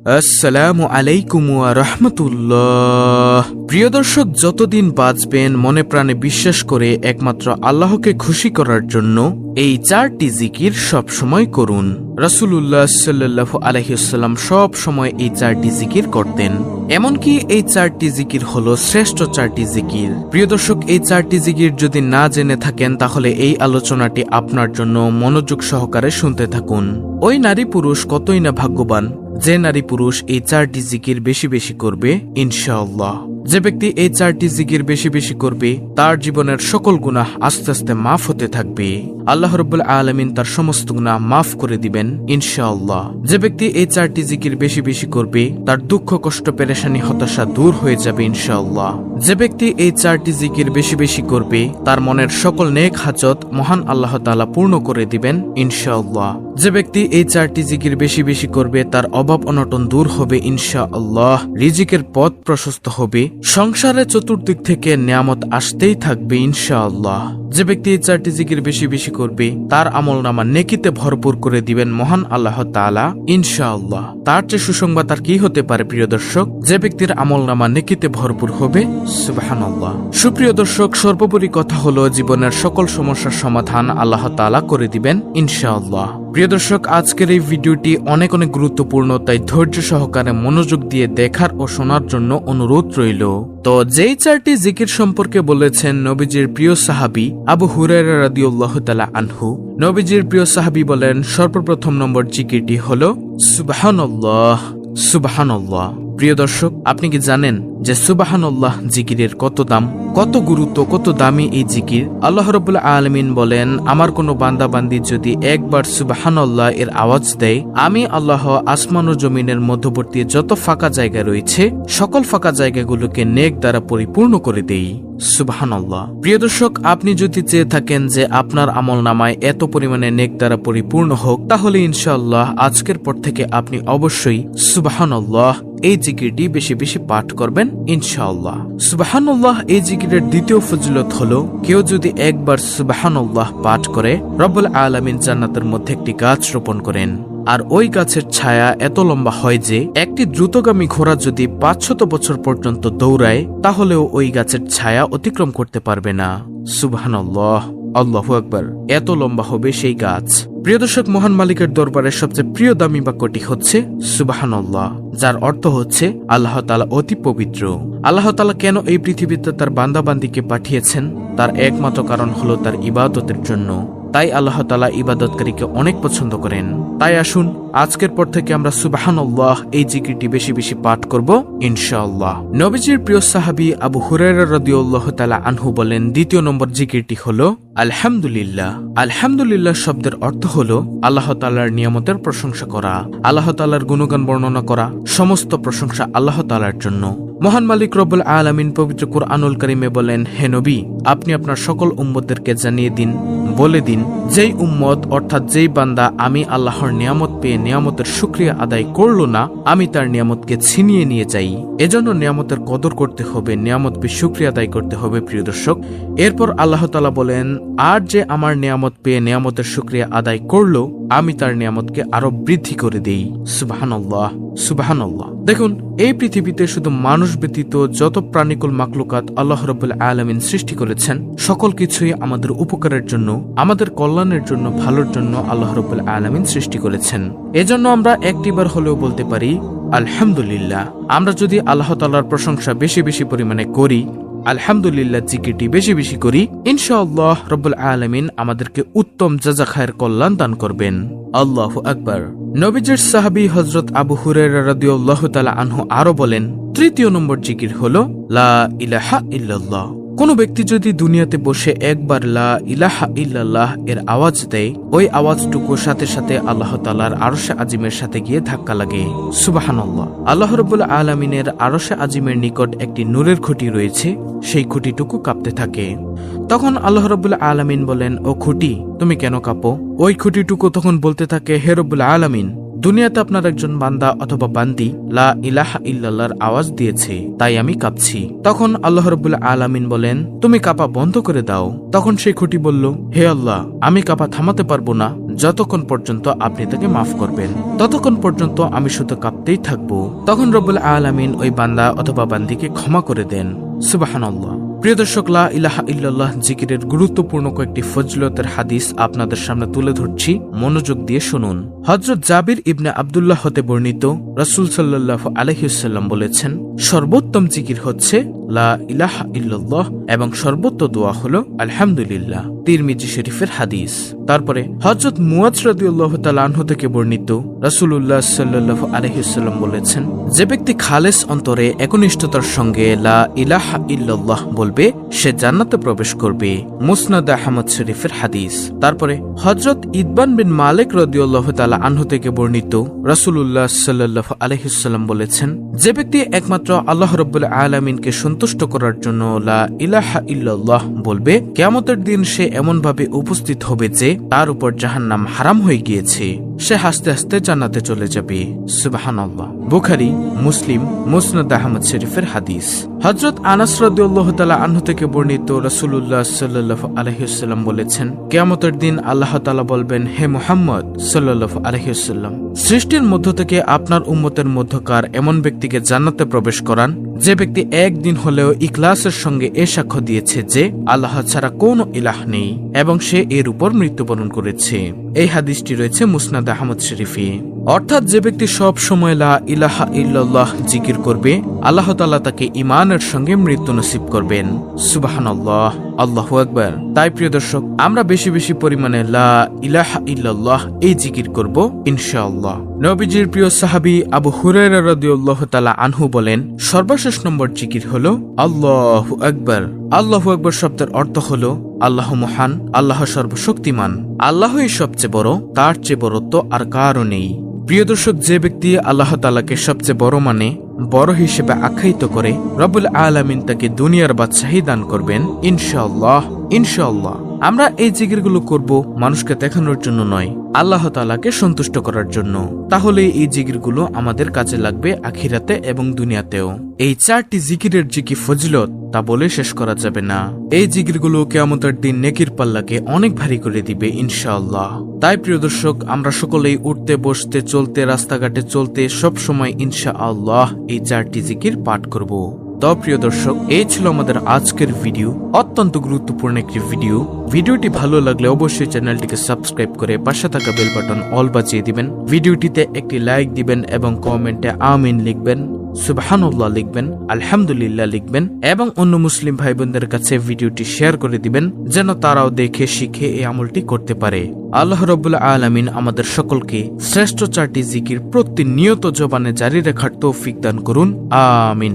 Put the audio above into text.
আসসালামু আলাইকুম ওয়া রাহমাতুল্লাহ। প্রিয় দর্শক, যতদিন বাঁচবেন মনে প্রাণে বিশ্বাস করে একমাত্র আল্লাহকে খুশি করার জন্য এই 4টি জিকির সব সময় করুন। রাসূলুল্লাহ সাল্লাল্লাহু আলাইহি ওয়াসাল্লাম সব সময় এই 4টি জিকির করতেন। এমনকি এই 4টি জিকির হলো শ্রেষ্ঠ 4টি জিকির। প্রিয় দর্শক, এই 4টি জিকির যদি না জেনে থাকেন তাহলে এই আলোচনাটি আপনার জন্য মনোযোগ সহকারে শুনতে থাকুন। ওই নারী পুরুষ কতই না ভাগ্যবান যে নারী পুরুষ এই 4টি জিকির বেশি বেশি করবে ইনশাআল্লাহ। যে ব্যক্তি এই 4টি জিকির বেশি বেশি করবে তার জীবনের সকল গুনাহ আস্তে আস্তে মাফ হতে থাকবে। আল্লাহ রাব্বুল আলামিন তার সমস্ত গুনাহ মাফ করে দিবেন ইনশাআল্লাহ। যে ব্যক্তি এই 4টি জিকির বেশি বেশি করবে তার দুঃখ কষ্ট পেরেশানি হতাশা দূর হয়ে যাবে ইনশাআল্লাহ। যে ব্যক্তি এই 4টি জিকির বেশি বেশি করবে তার মনের সকল নেক হাজত মহান আল্লাহ তাআলা পূর্ণ করে দিবেন ইনশাআল্লাহ। যে ব্যক্তি এই 4টি জিকির বেশি বেশি করবে তার অভাব অনটন দূর হবে ইনশাআল্লাহ। রিজিকের পথ প্রশস্ত হবে, সংসারে চতুর্দিক থেকে নিয়ামত আসতেই থাকবে ইনশাআল্লাহ। যে ব্যক্তি এই 4টি জিকির বেশি বেশি করবে তার আমলনামা নেকিতে ভরপুর করে দিবেন মহান আল্লাহ তাআলা ইনশাআল্লাহ। তার চেয়ে সুসংবাদ আর কি হতে পারে প্রিয় দর্শক, যে ব্যক্তির আমলনামা নেকিতে ভরপুর হবে। সুবহানাল্লাহ। সুপ্রিয় দর্শক, সর্বোপরি কথা হলো জীবনের সকল সমস্যার সমাধান আল্লাহ তাআলা করে দিবেন ইনশাআল্লাহ। প্রিয় দর্শক, আজকের এই ভিডিওটি অনেক অনেক গুরুত্বপূর্ণ, তাই ধৈর্য সহকারে মনোযোগ দিয়ে দেখার ও শোনার জন্য অনুরোধ রইল। তো যেই 4টি জিকির সম্পর্কে বলেছেন নবীজির প্রিয় সাহাবী আবু হুরায়রা রাদিয়াল্লাহু তাআলা আনহু। নবীজির প্রিয় সাহাবী বলেন সর্বপ্রথম নম্বর জিকিরটি হলো সুবহানাল্লাহ। সুবহানাল্লাহ। প্রিয় দর্শক, আপনি কি জানেন যে সুবহানাল্লাহ জিকিরের কত দাম, কত গুরুত্ব, কত দামি এই জিকির? আল্লাহ রাব্বুল আলামিন বলেন, আমার কোনো বান্দা বান্দি যদি একবার সুবহানাল্লাহ এর আওয়াজ দেয়, আমি আল্লাহ আসমান ও জমিনের মধ্যবর্তী যত ফাঁকা জায়গা রয়েছে সকল ফাঁকা জায়গাগুলোকে নেক দ্বারা পরিপূর্ণ করে দেই। সুবহানাল্লাহ। প্রিয় দর্শক, আপনি যদি চেয়ে থাকেন যে আপনার আমলনামায় এত পরিমাণে নেক দ্বারা পরিপূর্ণ হোক, তাহলে ইনশাআল্লাহ আজকের পর থেকে আপনি অবশ্যই সুবহানাল্লাহ এই জিকিরটি বেশি বেশি পাঠ করবেন ইনশাআল্লাহ। সুবহানাল্লাহ এই জিকিরের দ্বিতীয় ফজিলত হলো, কেউ যদি একবার সুবহানাল্লাহ পাঠ করে রব্বুল আলামিন জান্নাতের মধ্যে একটি গাছ রোপণ করেন, আর ওই গাছের ছায়া এত লম্বা হয় যে একটি দ্রুতগামী ঘোড়া যদি 500 বছর পর্যন্ত দৌড়ায় তাহলেও ওই গাছের ছায়া অতিক্রম করতে পারবে না। সুবহানাল্লাহ। আল্লাহু আকবার। এত লম্বা হবে সেই গাছ। প্রিয় দর্শক, মহান মালিকের দরবারে সবচেয়ে প্রিয় দামি বাক্যটি হচ্ছে সুবহানাল্লাহ, যার অর্থ হচ্ছে আল্লাহ তাআলা অতি পবিত্র। আল্লাহ তাআলা কেন এই পৃথিবীতে তার বান্দাবান্দিকে পাঠিয়েছেন তার একমাত্র কারণ হলো তার ইবাদতের জন্য। তাই আল্লাহ তাআলা ইবাদতকারীকে অনেক পছন্দ করেন। তাই আসুন আজকের পর থেকে আমরা সুবহানাল্লাহ এই জিকিরটি বেশি বেশি পাঠ করব ইনশাআল্লাহ। নবীজির প্রিয় সাহাবী আবু হুরায়রা রাদিয়াল্লাহু তাআলা আনহু বলেন দ্বিতীয় নম্বর জিকিরটি হলো আলহামদুলিল্লাহ। আলহামদুলিল্লাহ শব্দের অর্থ হলো আল্লাহ তাআলার নিয়ামতের প্রশংসা করা, আল্লাহ তাআলার গুণগান বর্ণনা করা। সমস্ত প্রশংসা আল্লাহ তাআলার জন্য। মহান মালিক রব্বুল আলামিন পবিত্র কুরআনুল কারীমে বলেন, হে নবী, আপনি আপনার সকল উম্মতদেরকে জানিয়ে দিন, বলে দিন, যেই উম্মত অর্থাৎ যেই বান্দা আমি আল্লাহর নিয়ামত পেয়ে নিয়ামতের শুকরিয়া আদায় করলো না, আমি তার নিয়ামতকে ছিনিয়ে নিয়ে যাই। এজন্য নিয়ামতের কদর করতে হবে, নিয়ামত পেয়ে শুকরিয়া আদায় করতে হবে। প্রিয় দর্শক, এরপর আল্লাহ তাআলা বলেন, আর যে আমার নিয়ামত পেয়ে নিয়ামতের শুকরিয়া আদায় করলো, আমি তার নিয়ামতকে আরো বৃদ্ধি করে দেই। সুবহানাল্লাহ। সুবহানাল্লাহ। দেখুন, এই পৃথিবীতে শুধু মানুষ ব্যতীত যত প্রাণীকুল মাখলুকাত আল্লাহ রাব্বুল আলামিন সৃষ্টি করেছেন সকল কিছুই আমাদের উপকারের জন্য, আমাদের কল্যাণের জন্য, ভালোর জন্য আল্লাহ রাব্বুল আলামিন সৃষ্টি করেছেন। এজন্য আমরা একটিবার হলেও বলতে পারি আলহামদুলিল্লাহ। আমরা যদি আল্লাহ তাআলার প্রশংসা বেশি বেশি পরিমাণে করি, আলহামদুলিল্লাহ জিকিরটি বেশি বেশি করি, ইনশাআল্লাহ রব্বুল আলামিন আমাদেরকে উত্তম জাযা খায়ের কল্যাণ দান করবেন। আল্লাহু আকবার। নবীজির সাহাবী হযরত আবু হুরায়রা রাদিয়াল্লাহু তাআলা আনহু আরো বলেন তৃতীয় নম্বর জিকির হলো লা ইলাহা ইল্লাল্লাহ। কোন ব্যক্তি যদি দুনিয়াতে বসে একবার লা ইলাহা ইল্লাল্লাহ এর আওয়াজ দেয়, ওই আওয়াজটুকু সাথে সাথে আল্লাহ তাআলার আরশে আজিমের সাথে গিয়ে ধাক্কা লাগে। সুবহানাল্লাহ। আল্লাহ রাব্বুল আলামিনের আরশে আজিমের নিকট একটি নূরের খুঁটি রয়েছে, সেই খুঁটিটুকু কাঁপতে থাকে। তখন আল্লাহ রাব্বুল আলামিন বলেন, ও খুঁটি, তুমি কেন কাঁপো? ওই খুঁটিটুকু তখন বলতে থাকে, হে রাব্বুল আলামিন, দুনিয়াতে আপনার একজন বান্দা অথবা বান্দি লা ইলাহা ইল্লাল্লাহর আওয়াজ দিয়েছে, তাই আমি কাঁপছি। তখন আল্লাহ রাব্বুল আলামিন বলেন, তুমি কাঁপা বন্ধ করে দাও। তখন সেই খুঁটি বলল, হে আল্লাহ, আমি কাঁপা থামাতে পারবো না, যতক্ষণ পর্যন্ত আপনি তাকে মাফ করবেন, ততক্ষণ পর্যন্ত আমি শুধু কাঁপতেই থাকবো। তখন রব্বুল আলামিন ওই বান্দা অথবা বান্দিকে ক্ষমা করে দেন। সুবহানাল্লাহ। প্রিয় দর্শক, লা ইলাহা ইল্লাল্লাহ জিকিরের গুরুত্বপূর্ণ কয়েকটি ফজিলতের হাদিস আপনাদের সামনে তুলে ধরছি, মনোযোগ দিয়ে শুনুন। হযরত জাবির ইবনে আব্দুল্লাহ হতে বর্ণিত, রাসূল সাল্লাল্লাহু আলাইহি ওয়াসাল্লাম বলেছেন, সর্বোত্তম জিকির হচ্ছে লা ইলাহা ইল্লাল্লাহ এবং সর্বোত্তম দোয়া হলো আলহামদুলিল্লাহ। তিরমিজি শরীফের হাদিস। তারপরে হযরত মুয়াজ রাদিয়াল্লাহু তাআলা আনহু থেকে বর্ণিত, রাসূলুল্লাহ সাল্লাল্লাহু আলাইহি ওয়াসাল্লাম বলেছেন, যে ব্যক্তি খালেস অন্তরে একনিষ্ঠতার সঙ্গে লা ইলাহা ইল্লাল্লাহ বলবে, সে জান্নাতে প্রবেশ করবে। মুসনাদ আহমদ শরীফের হাদিস। তারপরে হযরত ইতবান বিন মালিক রাদিয়াল্লাহু তাআলা আনহু থেকে বর্ণিত, রাসূলুল্লাহ সাল্লাল্লাহু আলাইহি ওয়াসাল্লাম বলেছেন, যে ব্যক্তি একমাত্র আল্লাহ রাব্বুল আলামিনকে সন্তুষ্ট করার জন্য লা ইলাহা ইল্লাল্লাহ বলবে, কিয়ামতের দিন সে এমন ভাবে উপস্থিত হবে যে তার উপর জাহান্নাম হারাম হয়ে গিয়েছে, সে হাসতে হাসতে জান্নাতে চলে যাবে। সুবহানাল্লাহ। বুখারী, মুসলিম, মুসনাদ আহমদ শরীফের হাদিস। হযরত আনাস রাদিয়াল্লাহু তাআলা আনহু থেকে বর্ণিত, রাসূলুল্লাহ সাল্লাল্লাহু আলাইহি ওয়াসাল্লাম বলেছেন, কিয়ামতের দিন আল্লাহ তাআলা বলবেন, হে মুহাম্মদ সাল্লাল্লাহু আলাইহি ওয়াসাল্লাম, সৃষ্টির মধ্য থেকে আপনার উম্মতের মধ্যকার এমন ব্যক্তিকে জান্নাতে প্রবেশ করান যে ব্যক্তি একদিন হলেও ইখলাসের সঙ্গে এ সাক্ষ্য দিয়েছে যে আল্লাহ ছাড়া কোনো ইলাহ নেই এবং সে এর উপর মৃত্যুবরণ করেছে। এই হাদিসটি রয়েছে মুসনাদ আহমদ শরীফে। অর্থাৎ যে ব্যক্তি সব সময় লা ইলাহা ইল্লাল্লাহ জিকির করবে, আল্লাহ তাআলা তাকে ঈমানের সঙ্গে মৃত্যু নসিব করবেন। সুবহানাল্লাহ, আল্লাহু আকবার। তাই প্রিয় দর্শক, আমরা বেশি বেশি পরিমাণে লা ইলাহা ইল্লাল্লাহ এই জিকির করব ইনশাআল্লাহ। নবীজির প্রিয় সাহাবী আবু হুরায়রা রাদিয়াল্লাহু তাআলা আনহু বলেন, সর্বশেষ নম্বর জিকির হলো আল্লাহু আকবার। আল্লাহু আকবার শব্দের অর্থ হলো আল্লাহ মহান, আল্লাহ সর্বশক্তিমান, আল্লাহই সবচেয়ে বড়, তার চেয়ে বড় তো আর কারও নেই। প্রিয় দর্শক, যে ব্যক্তি আল্লাহ তাআলাকে সবচেয়ে বড় মানে, বড় হিসেবে আখ্যায়িত করে, রব্বুল আলামিন তাকে দুনিয়ার বাদশাহী দান করবেন ইনশাআল্লাহ। ইনশাআল্লাহ আমরা এই জিকিরগুলো করব মানুষকে দেখানোর জন্য নয়, আল্লাহ তাআলাকে সন্তুষ্ট করার জন্য। তাহলে এই জিকিরগুলো আমাদের কাজে লাগবে আখিরাতে এবং দুনিয়াতেও। এই 4টি জিকিরের যে কি ফজিলত তা বলে শেষ করা যাবে না। এই জিকিরগুলো কিয়ামতের দিন নেকির পাল্লাকে অনেক ভারী করে দিবে ইনশাআল্লাহ। তাই প্রিয় দর্শক, আমরা সকলেই উঠতে বসতে চলতে রাস্তাঘাটে চলতে সব সময় ইনশাআল্লাহ এই 4টি জিকির পাঠ করব। তো প্রিয় দর্শক, এই ছিল আমাদের আজকের ভিডিও, অত্যন্ত গুরুত্বপূর্ণ একটি ভিডিও। ভিডিওটি ভালো লাগলে অবশ্যই চ্যানেলটিকে সাবস্ক্রাইব করে পাশে থাকা বেল বাটন অল বাজিয়ে দিবেন। ভিডিওটিতে একটি লাইক দিবেন এবং কমেন্টে আমিন লিখবেন, সুবহানাল্লাহ লিখবেন, আলহামদুলিল্লাহ লিখবেন এবং অন্য মুসলিম ভাই বোনদের কাছে ভিডিওটি শেয়ার করে দিবেন যেন তারাও দেখে শিখে এই আমলটি করতে পারে। আল্লাহ রাব্বুল আলামিন আমাদের সকলকে শ্রেষ্ঠ 4টি জিকির প্রতিনিয়ত জবানে জারি রাখার তৌফিক দান করুন। আমিন।